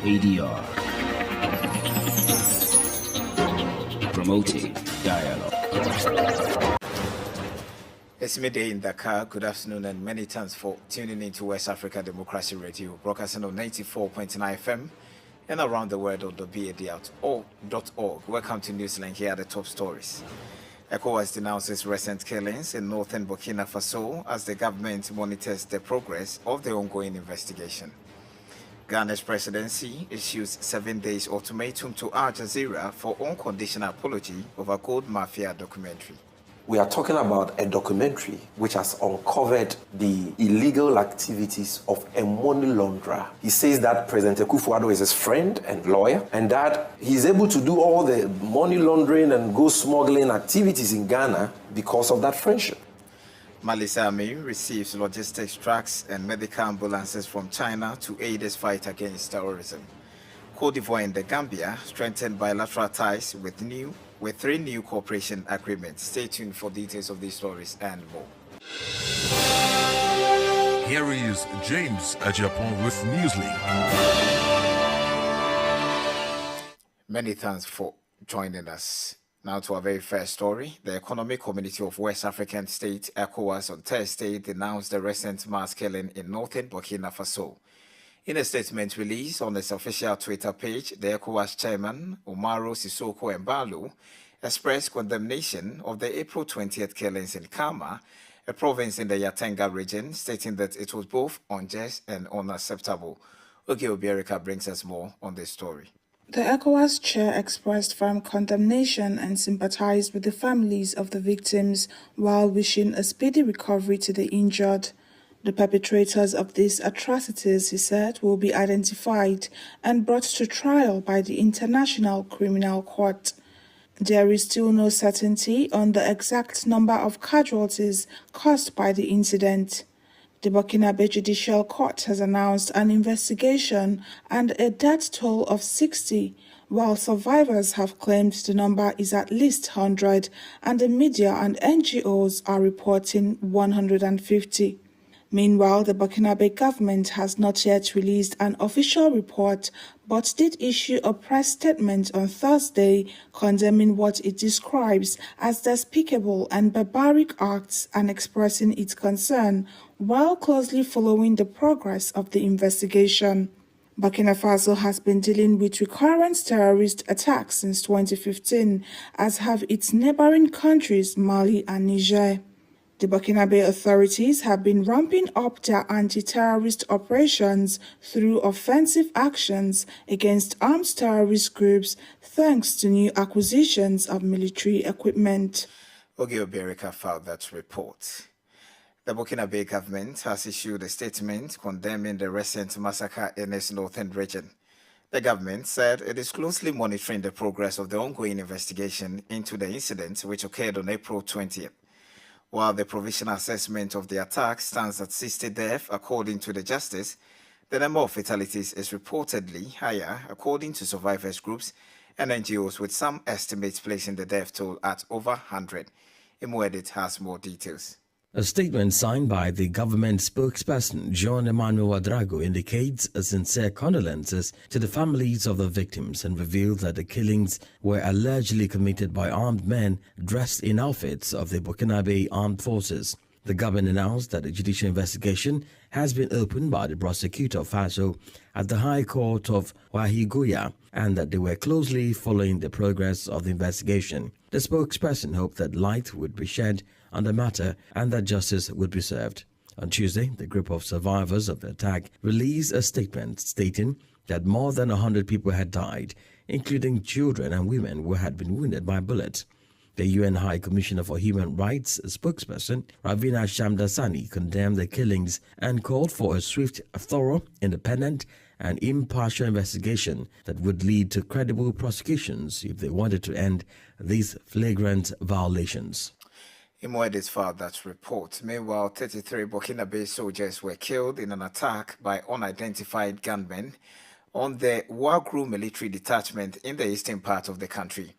WADR, promoting dialogue. It's midday in Dakar. Good afternoon and many thanks for tuning in to West Africa Democracy Radio, broadcasting on 94.9 FM and around the world on the WADR.org. Welcome to Newslink. Here are the top stories. ECOWAS denounces recent killings in northern Burkina Faso as the government monitors the progress of the ongoing investigation. Ghana's presidency issues 7 days ultimatum to Al Jazeera for unconditional apology over gold mafia documentary. We are talking about a documentary which has uncovered the illegal activities of a money launderer. He says that President Akufo-Addo is his friend and lawyer, and that he's able to do all the money laundering and gold smuggling activities in Ghana because of that friendship. Mali's army receives logistics trucks and medical ambulances from China to aid its fight against terrorism. Côte d'Ivoire and the Gambia strengthened bilateral ties with 3 new cooperation agreements. Stay tuned for details of these stories and more. Here is James Adjapong with Newslink. Many thanks for joining us. Now to our very first story. The Economic Community of West African States, ECOWAS, on Thursday denounced the recent mass killing in northern Burkina Faso. In a statement released on its official Twitter page, the ECOWAS chairman, Umaro Sissoko Embalo, expressed condemnation of the April 20th killings in Kama, a province in the Yatenga region, stating that it was both unjust and unacceptable. Oge Obiarika brings us more on this story. The ECOWAS chair expressed firm condemnation and sympathized with the families of the victims while wishing a speedy recovery to the injured. The perpetrators of these atrocities, he said, will be identified and brought to trial by the International Criminal Court. There is still no certainty on the exact number of casualties caused by the incident. The Burkinabe Judicial Court has announced an investigation and a death toll of 60, while survivors have claimed the number is at least 100, and the media and NGOs are reporting 150. Meanwhile, the Burkinabe government has not yet released an official report, but did issue a press statement on Thursday condemning what it describes as despicable and barbaric acts and expressing its concern while closely following the progress of the investigation. Burkina Faso has been dealing with recurrent terrorist attacks since 2015, as have its neighboring countries Mali and Niger. The Burkinabe authorities have been ramping up their anti-terrorist operations through offensive actions against armed terrorist groups thanks to new acquisitions of military equipment. Oge Obiarika filed that report. The Burkinabe government has issued a statement condemning the recent massacre in its northern region. The government said it is closely monitoring the progress of the ongoing investigation into the incident which occurred on April 20th. While the provisional assessment of the attack stands at 60 deaths, according to the justice, the number of fatalities is reportedly higher, according to survivors groups and NGOs, with some estimates placing the death toll at over 100. Imwedit has more details. A statement signed by the government spokesperson John Emmanuel Ouedraogo indicates a sincere condolences to the families of the victims and reveals that the killings were allegedly committed by armed men dressed in outfits of the Burkinabe Armed Forces. The government announced that a judicial investigation has been opened by the prosecutor of Faso at the High Court of Ouahigouya and that they were closely following the progress of the investigation. The spokesperson hoped that light would be shed on the matter and that justice would be served. On Tuesday, the group of survivors of the attack released a statement stating that more than 100 people had died, including children and women who had been wounded by bullets. The UN High Commissioner for Human Rights spokesperson Ravina Shamdasani condemned the killings and called for a swift, thorough, independent and impartial investigation that would lead to credible prosecutions if they wanted to end these flagrant violations. Imwedit filed that report. Meanwhile, 33 Burkinabe soldiers were killed in an attack by unidentified gunmen on the Ouaggou military detachment in the eastern part of the country.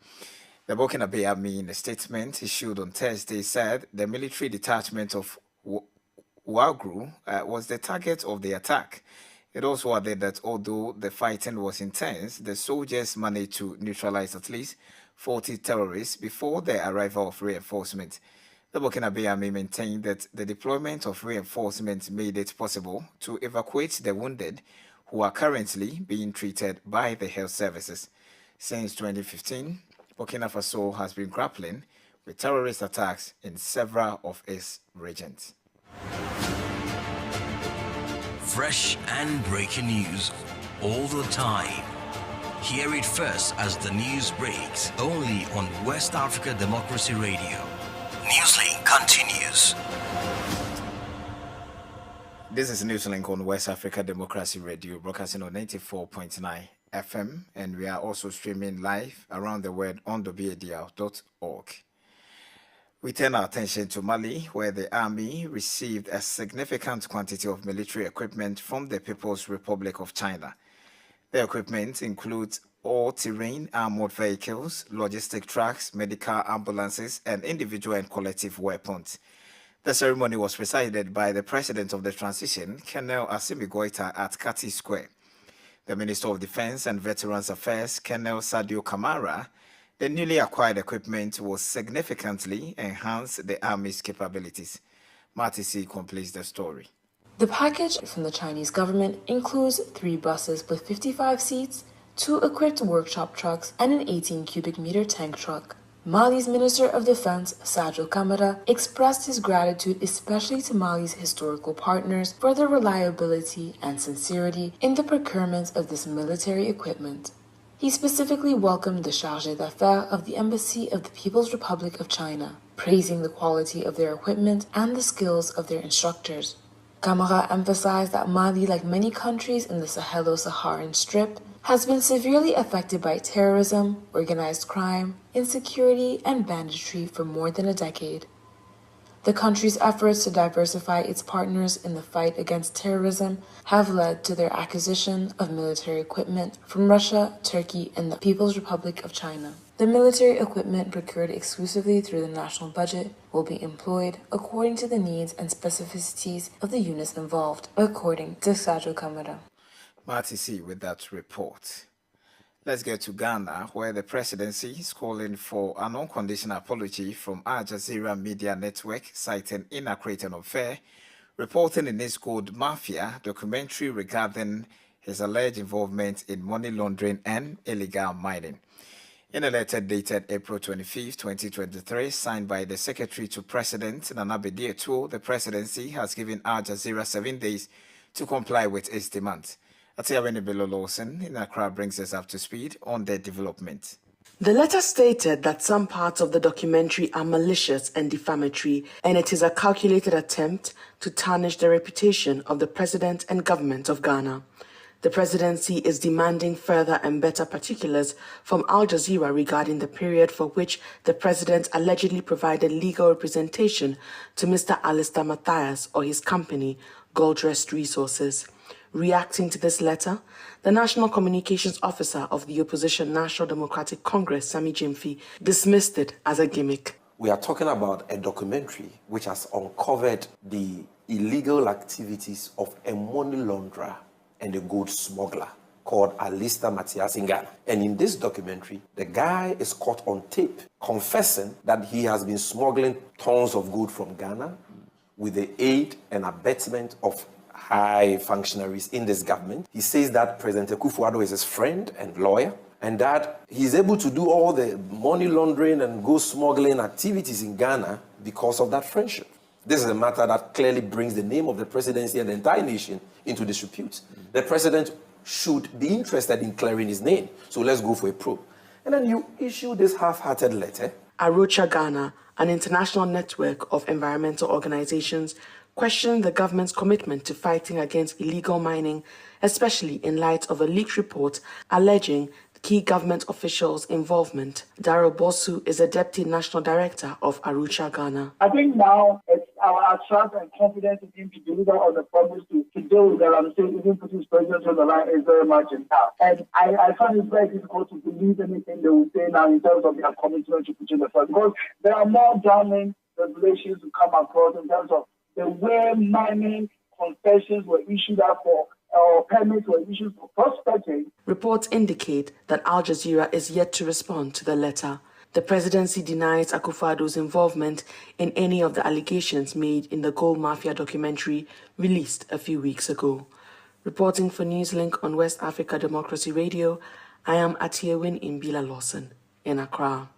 The Burkinabe Army, in a statement issued on Thursday, said the military detachment of Ouaggou was the target of the attack It also added that although the fighting was intense, the soldiers managed to neutralize at least 40 terrorists before the arrival of reinforcement. The Burkinabe Army maintained that the deployment of reinforcements made it possible to evacuate the wounded who are currently being treated by the health services. Since 2015, Burkina Faso has been grappling with terrorist attacks in several of its regions. Fresh and breaking news all the time. Hear it first as the news breaks, only on West Africa Democracy Radio. Newslink continues. This is Newslink on West Africa Democracy Radio, broadcasting on 94.9 FM, and we are also streaming live around the world on WADR.org. We turn our attention to Mali, where the army received a significant quantity of military equipment from the People's Republic of China. The equipment includes all-terrain armored vehicles, logistic trucks, medical ambulances, and individual and collective weapons. The ceremony was presided by the President of the Transition, Colonel Assimi Goïta, at Kati Square. The Minister of Defense and Veterans Affairs, Colonel Sadio Kamara, the newly acquired equipment will significantly enhance the Army's capabilities. Matisi completes the story. The package from the Chinese government includes 3 buses with 55 seats, 2 equipped workshop trucks, and an 18 cubic meter tank truck. Mali's Minister of Defense, Sadio Kamara, expressed his gratitude especially to Mali's historical partners for their reliability and sincerity in the procurement of this military equipment. He specifically welcomed the Chargé d'Affaires of the Embassy of the People's Republic of China, praising the quality of their equipment and the skills of their instructors. Kamara emphasized that Mali, like many countries in the Sahelo-Saharan Strip, has been severely affected by terrorism, organized crime, insecurity, and banditry for more than a decade. The country's efforts to diversify its partners in the fight against terrorism have led to their acquisition of military equipment from Russia, Turkey, and the People's Republic of China. The military equipment procured exclusively through the national budget will be employed according to the needs and specificities of the units involved, according to Sadio Kamara. Matisi with that report. Let's get to Ghana, where the presidency is calling for an unconditional apology from Al Jazeera Media Network, citing inaccurate and unfair reporting in its Gold Mafia documentary regarding his alleged involvement in money laundering and illegal mining. In a letter dated April 25, 2023, signed by the Secretary to President Nana Bediatou, the presidency has given Al Jazeera 7 days to comply with its demands. Atiawene Bello Lawson in Accra brings us up to speed on their development. The letter stated that some parts of the documentary are malicious and defamatory, and it is a calculated attempt to tarnish the reputation of the President and government of Ghana. The presidency is demanding further and better particulars from Al Jazeera regarding the period for which the president allegedly provided legal representation to Mr. Alistair Matthias or his company, Goldrest Resources. Reacting to this letter, the National Communications Officer of the opposition National Democratic Congress, Sami Jimfi, dismissed it as a gimmick. We are talking about a documentary which has uncovered the illegal activities of a money launderer and a gold smuggler called Alistair Matthias in Ghana. And in this documentary, the guy is caught on tape confessing that he has been smuggling tons of gold from Ghana with the aid and abetment of high functionaries in this government. He says that President Akufo-Addo is his friend and lawyer, and that he's able to do all the money laundering and gold smuggling activities in Ghana because of that friendship. This is a matter that clearly brings the name of the presidency and the entire nation into disrepute. The president should be interested in clearing his name. So let's go for a probe. And then you issue this half-hearted letter. Arocha Ghana, an international network of environmental organizations, questioned the government's commitment to fighting against illegal mining, especially in light of a leaked report alleging key government officials' involvement. Daryl Bosu is a Deputy National Director of Arocha Ghana. I think now it's our trust and confidence in him to deliver on the promise to deal with that. I'm saying even putting his presence on the line is very much in doubt. And I find it very difficult to believe anything they will say now in terms of their commitment to putting the first, because there are more damning revelations to come across in terms of the way mining concessions were issued out for or permits were issued for prospecting. Reports indicate that Al Jazeera is yet to respond to the letter. The presidency denies Akufo-Addo's involvement in any of the allegations made in the Gold Mafia documentary released a few weeks ago. Reporting for Newslink on West Africa Democracy Radio, I am Atiewin Imbila Lawson in Accra.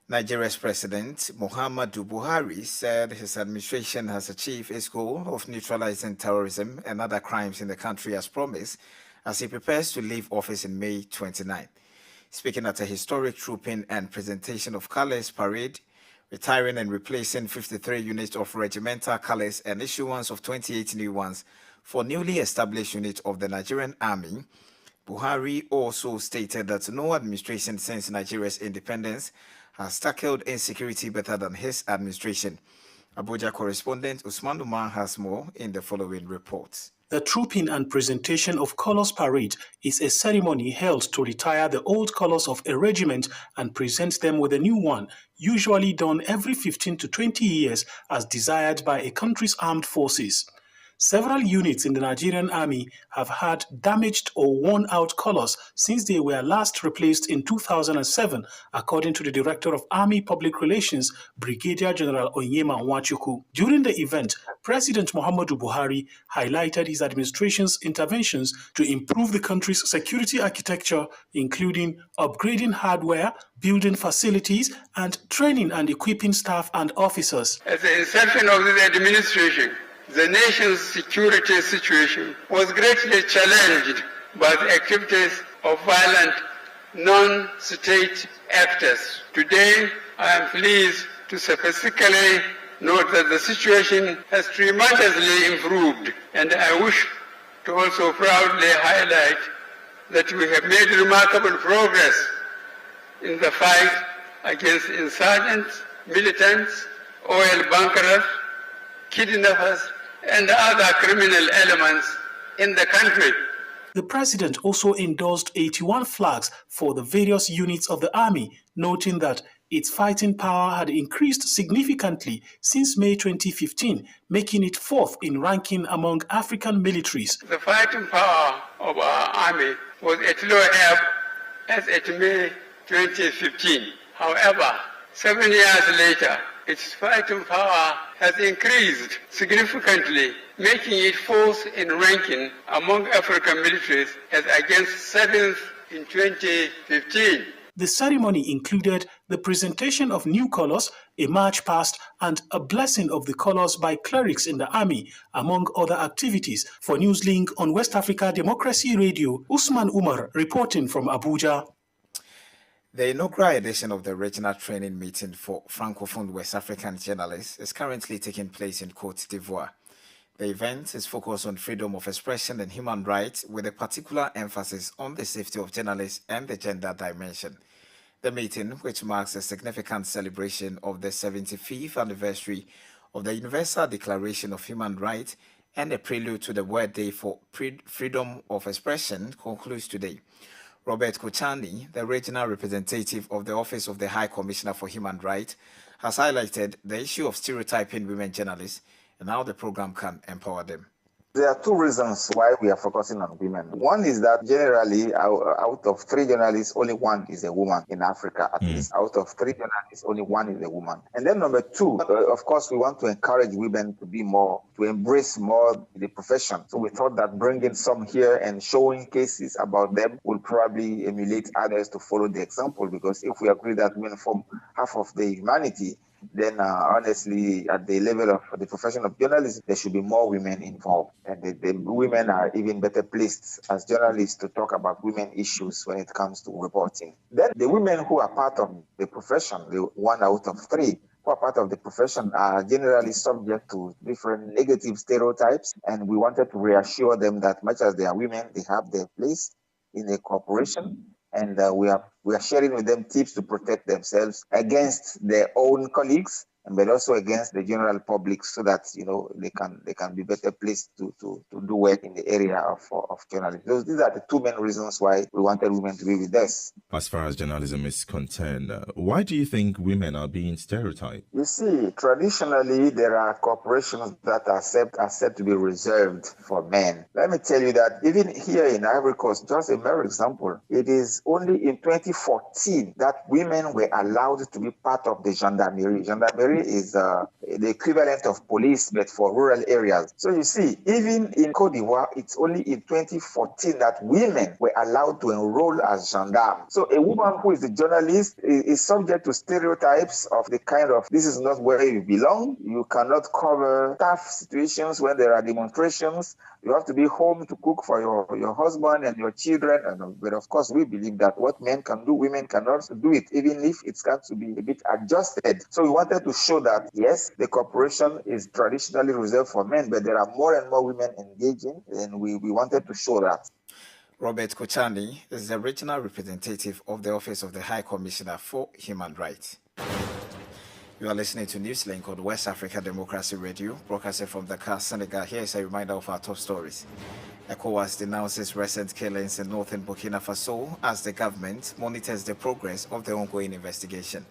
Nigeria's President Muhammadu Buhari said his administration has achieved its goal of neutralizing terrorism and other crimes in the country as promised as he prepares to leave office in May 29. Speaking at a historic trooping and presentation of colors parade, retiring and replacing 53 units of regimental colors and issuance of 28 new ones for newly established units of the Nigerian Army, Buhari also stated that no administration since Nigeria's independence has tackled insecurity better than his administration. Abuja correspondent Usman Umar has more in the following report. The trooping and presentation of Colors Parade is a ceremony held to retire the old colors of a regiment and present them with a new one, usually done every 15 to 20 years as desired by a country's armed forces. Several units in the Nigerian Army have had damaged or worn-out colors since they were last replaced in 2007, according to the Director of Army Public Relations, Brigadier General Onyema Nwachukwu. During the event, President Muhammadu Buhari highlighted his administration's interventions to improve the country's security architecture, including upgrading hardware, building facilities, and training and equipping staff and officers. At the inception of this administration, the nation's security situation was greatly challenged by the activities of violent non-state actors. Today, I am pleased to specifically note that the situation has tremendously improved, and I wish to also proudly highlight that we have made remarkable progress in the fight against insurgents, militants, oil bunkers, kidnappers, and other criminal elements in the country. The president also endorsed 81 flags for the various units of the army, noting that its fighting power had increased significantly since May 2015, making it fourth in ranking among African militaries. The fighting power of our army was at low ebb as at May 2015. However, 7 years later, its fighting power has increased significantly, making it fourth in ranking among African militaries as against seventh in 2015. The ceremony included the presentation of new colors, a march past, and a blessing of the colors by clerics in the army, among other activities. For Newslink on West Africa Democracy Radio, Usman Umar reporting from Abuja. The inaugural edition of the regional training meeting for Francophone West African journalists is currently taking place in Côte d'Ivoire. The event is focused on freedom of expression and human rights, with a particular emphasis on the safety of journalists and the gender dimension. The meeting, which marks a significant celebration of the 75th anniversary of the Universal Declaration of Human Rights and a prelude to the World Day for Freedom of Expression, concludes today. Robert Kuchani, the regional representative of the Office of the High Commissioner for Human Rights, has highlighted the issue of stereotyping women journalists and how the program can empower them. There are two reasons why we are focusing on women. One is that generally, out of 3 journalists, only 1 is a woman in Africa. At least out of 3 journalists, only 1 is a woman. And then number 2, of course, we want to encourage women to embrace more the profession. So we thought that bringing some here and showing cases about them will probably emulate others to follow the example. Because if we agree that women form half of the humanity, then honestly, at the level of the profession of journalism, there should be more women involved. And the women are even better placed as journalists to talk about women issues when it comes to reporting. Then the women who are part of the profession, the 1 out of 3, who are part of the profession, are generally subject to different negative stereotypes. And we wanted to reassure them that much as they are women, they have their place in a corporation. And we are sharing with them tips to protect themselves against their own colleagues but also against the general public, so that they can be better placed to do work in the area of journalism. These are the two main reasons why we wanted women to be with us. As far as journalism is concerned, why do you think women are being stereotyped? You see, traditionally there are corporations that are said to be reserved for men. Let me tell you that even here in Ivory Coast, just a mere example, it is only in 2014 that women were allowed to be part of the gendarmerie. Gendarmerie is the equivalent of police, but for rural areas. So you see, even in Côte d'Ivoire, it's only in 2014 that women were allowed to enroll as gendarmes. So a woman who is a journalist is subject to stereotypes of the kind of, this is not where you belong. You cannot cover tough situations when there are demonstrations. You have to be home to cook for your husband and your children. But of course, we believe that what men can do, women can also do it, even if it's got to be a bit adjusted. So we wanted to show that, yes, the corporation is traditionally reserved for men, but there are more and more women engaging, and we wanted to show that. Robert Kochani is the regional representative of the Office of the High Commissioner for Human Rights. You are listening to Newslink on West Africa Democracy Radio, broadcasting from Dakar, Senegal. Here is a reminder of our top stories. ECOWAS denounces recent killings in northern Burkina Faso as the government monitors the progress of the ongoing investigation.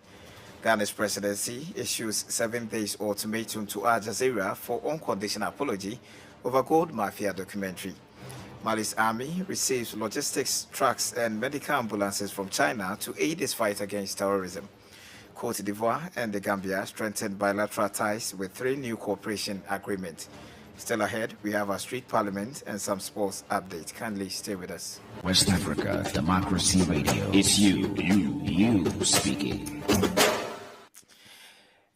Ghana's presidency issues 7 days ultimatum to Al Jazeera for unconditional apology over gold mafia documentary. Mali's army receives logistics trucks and medical ambulances from China to aid its fight against terrorism. Côte d'Ivoire and the Gambia strengthened bilateral ties with 3 new cooperation agreements. Still ahead, we have our street parliament and some sports updates. Kindly stay with us. West Africa Democracy Radio. It's you speaking.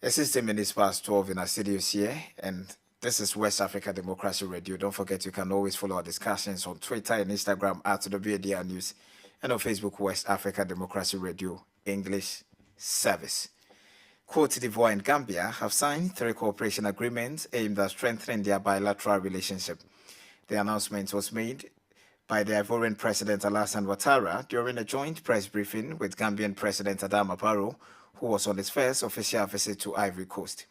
It's 16 minutes past 12 in our studios here, and this is West Africa Democracy Radio. Don't forget you can always follow our discussions on Twitter and Instagram at WADR News, and on Facebook, West Africa Democracy Radio English Service. Côte d'Ivoire and Gambia have signed 3 cooperation agreements aimed at strengthening their bilateral relationship. The announcement was made by the Ivorian President Alassane Ouattara during a joint press briefing with Gambian President Adama Barrow, who was on his first official visit to Ivory Coast.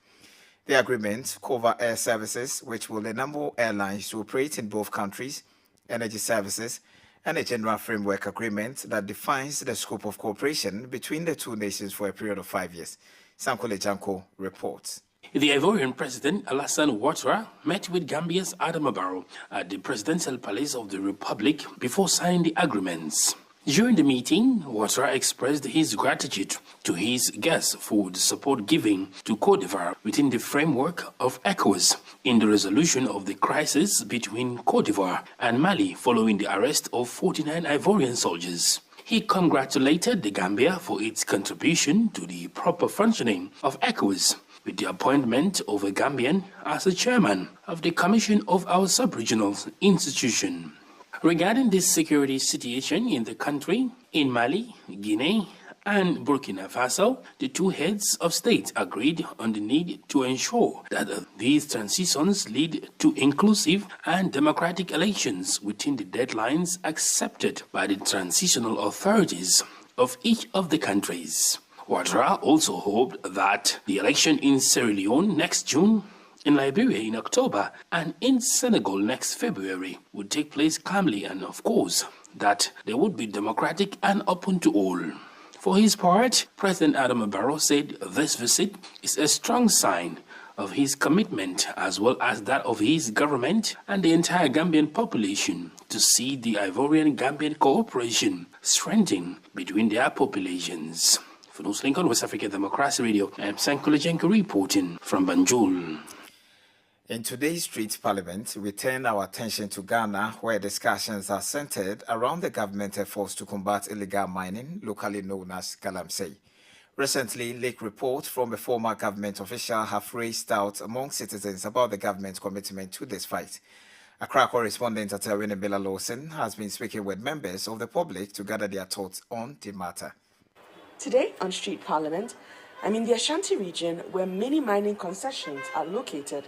The agreements cover air services, which will enable airlines to operate in both countries, energy services, and a general framework agreement that defines the scope of cooperation between the 2 nations for a period of 5 years. Sankole Janko reports. The Ivorian President Alassane Ouattara met with Gambia's Adama Barrow at the Presidential Palace of the Republic before signing the agreements. During the meeting, Ouattara expressed his gratitude to his guests for the support given to Côte d'Ivoire within the framework of ECOWAS in the resolution of the crisis between Côte d'Ivoire and Mali following the arrest of 49 Ivorian soldiers. He congratulated the Gambia for its contribution to the proper functioning of ECOWAS with the appointment of a Gambian as the chairman of the Commission of our sub-regional institution. Regarding this security situation in the country, in Mali, Guinea, and Burkina Faso, the 2 heads of state agreed on the need to ensure that these transitions lead to inclusive and democratic elections within the deadlines accepted by the transitional authorities of each of the countries. Ouattara also hoped that the election in Sierra Leone next June, in Liberia in October, and in Senegal next February would take place calmly, and of course that they would be democratic and open to all. For his part, President Adama Barrow said this visit is a strong sign of his commitment as well as that of his government and the entire Gambian population to see the Ivorian-Gambian cooperation strengthen between their populations. For Newslink on West Africa Democracy Radio, I'm Sankole Janko reporting from Banjul. In today's Street Parliament, we turn our attention to Ghana, where discussions are centered around the government efforts to combat illegal mining, locally known as galamsey. Recently, leaked reports from a former government official have raised doubt among citizens about the government's commitment to this fight. Accra correspondent Atawine Bella Lawson has been speaking with members of the public to gather their thoughts on the matter. Today on Street Parliament, I'm in the Ashanti region where many mining concessions are located.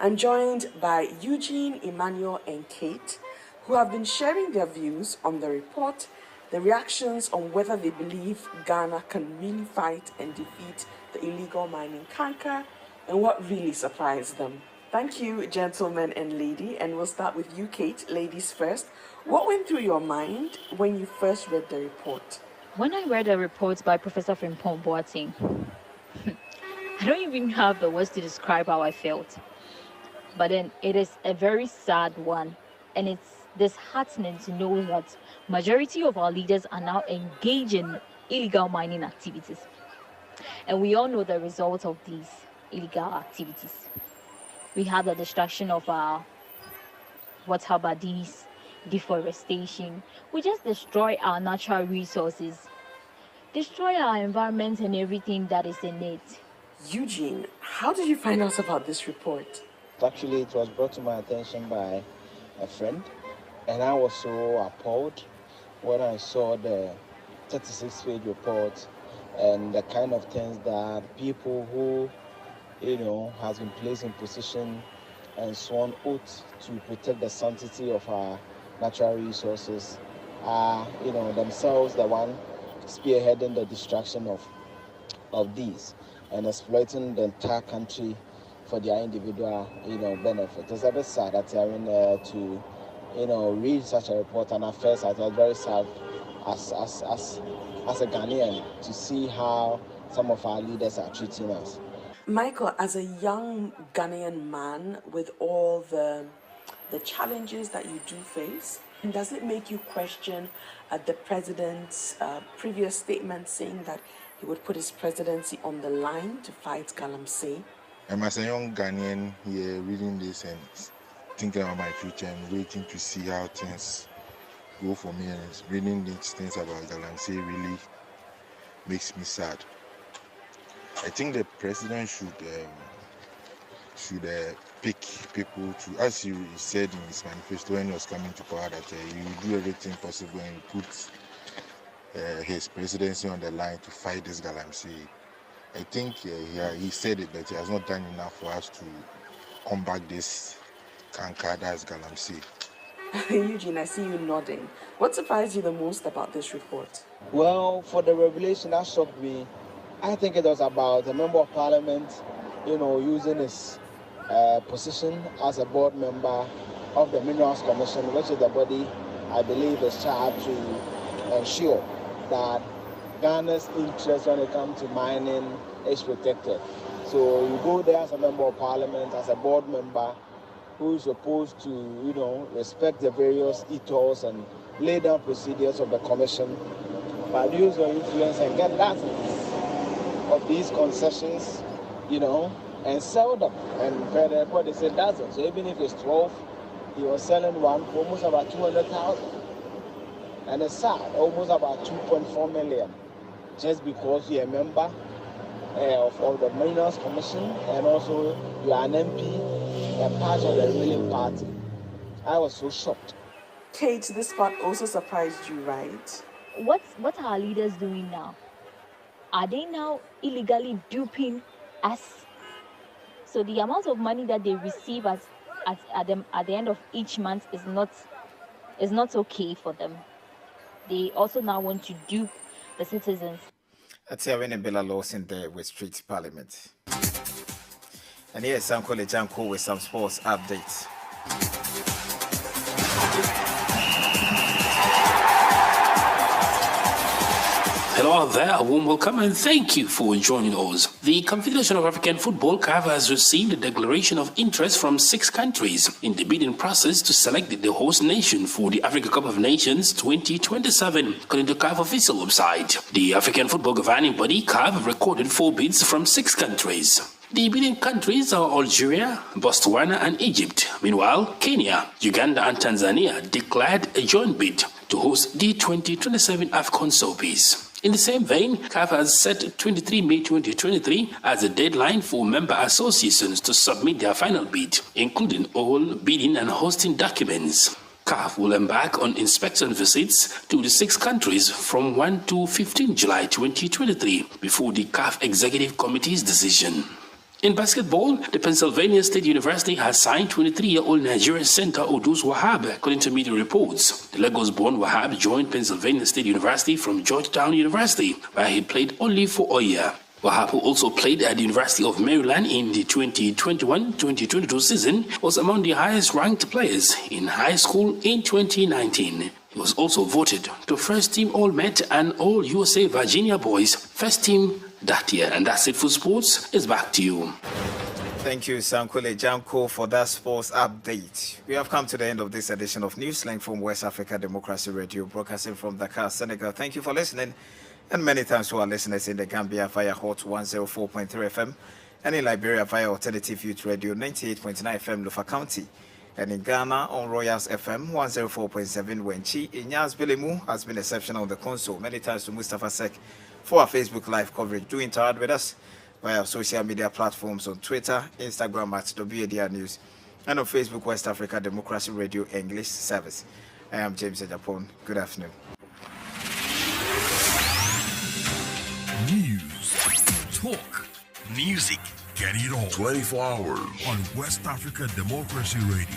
I'm joined by Eugene, Emmanuel, and Kate, who have been sharing their views on the report, the reactions on whether they believe Ghana can really fight and defeat the illegal mining canker, and what really surprised them. Thank you, gentlemen and lady, and we'll start with you, Kate, ladies first. What went through your mind when you first read the report? When I read the report by Professor Frimpong Boateng, I don't even have the words to describe how I felt. But then it is a very sad one, and it's disheartening to know that majority of our leaders are now engaged in illegal mining activities. And we all know the result of these illegal activities. We have the destruction of our water bodies, deforestation. We just destroy our natural resources, destroy our environment and everything that is in it. Eugene, how did you find out about this report? Actually, it was brought to my attention by a friend, and I was so appalled when I saw the 36-page report and the kind of things that people who, has been placed in position and sworn oath to protect the sanctity of our natural resources are, themselves the one spearheading the destruction of these and exploiting the entire country for their individual, benefit. It's a bit sad that having to, read such a report, and at first I was very sad as a Ghanaian to see how some of our leaders are treating us. Michael, as a young Ghanaian man with all the challenges that you do face, does it make you question the president's previous statement saying that he would put his presidency on the line to fight Galamsey? I'm as a young Ghanaian here reading this and thinking about my future and waiting to see how things go for me, and reading these things about Galamsey really makes me sad. I think the president should pick people to, as he said in his manifesto when he was coming to power, that he will do everything possible and put his presidency on the line to fight this Galamsey. I think he said it, but he has not done enough for us to combat this canker, that's Galamsey. Eugene, I see you nodding. What surprised you the most about this report? Well, for the revelation that shocked me, I think it was about a member of parliament, using his position as a board member of the Minerals Commission, which is the body I believe is charged to ensure that Ghana's interest when it comes to mining is protected. So you go there as a member of parliament, as a board member, who is supposed to, respect the various ethos and lay down procedures of the commission, but use your influence and get dozens of these concessions, and sell them. And per the report, they say dozens. So even if it's 12, he was selling one for almost about 200,000. And it's sad, almost about 2.4 million, just because you're a member of the Minerals Commission and also you are an MP and part of the ruling party. I was so shocked. Kate, this part also surprised you, right? What are our leaders doing now? Are they now illegally duping us? So the amount of money that they receive at the end of each month is not okay for them. They also now want to dupe the citizens. That's how when Bella laws in there with street parliament. And here's Sam Janko with some sports updates. Hello out there, a warm welcome and thank you for joining us. The Confederation of African Football (CAF) has received a declaration of interest from 6 countries in the bidding process to select the host nation for the Africa Cup of Nations 2027, according to CAF official website. The African Football Governing Body (CAF) recorded 4 bids from 6 countries. The bidding countries are Algeria, Botswana and Egypt. Meanwhile, Kenya, Uganda and Tanzania declared a joint bid to host the 2027 AFCON Showpiece. In the same vein, CAF has set 23 May 2023 as a deadline for member associations to submit their final bid, including all bidding and hosting documents. CAF will embark on inspection visits to the 6 countries from 1 to 15 July 2023 before the CAF Executive Committee's decision. In basketball, the Pennsylvania State University has signed 23-year-old Nigerian center Odus Wahab, according to media reports. The Lagos-born Wahab joined Pennsylvania State University from Georgetown University, where he played only for a year. Wahab, who also played at the University of Maryland in the 2021-2022 season, was among the highest-ranked players in high school in 2019. He was also voted to First Team All-Met and All-USA Virginia Boys First Team that year. And that's it for sports. It's back to you. Thank you, Sankule Janko, for that sports update. We have come to the end of this edition of Newslink from West Africa Democracy Radio, broadcasting from Dakar, Senegal. Thank you for listening. And many thanks to our listeners in the Gambia via Hot 104.3 FM and in Liberia via Alternative Youth Radio 98.9 FM Lufa County and in Ghana on Royals FM 104.7 Wenchi. Inyas Belemu has been exceptional on the console. Many thanks to Mustafa Sek for our Facebook Live coverage. Do interact with us via social media platforms on Twitter, Instagram at WADR News and on Facebook West Africa Democracy Radio English Service. I am James Adjapong. Good afternoon. News, talk, music, get it all 24 hours on West Africa Democracy Radio.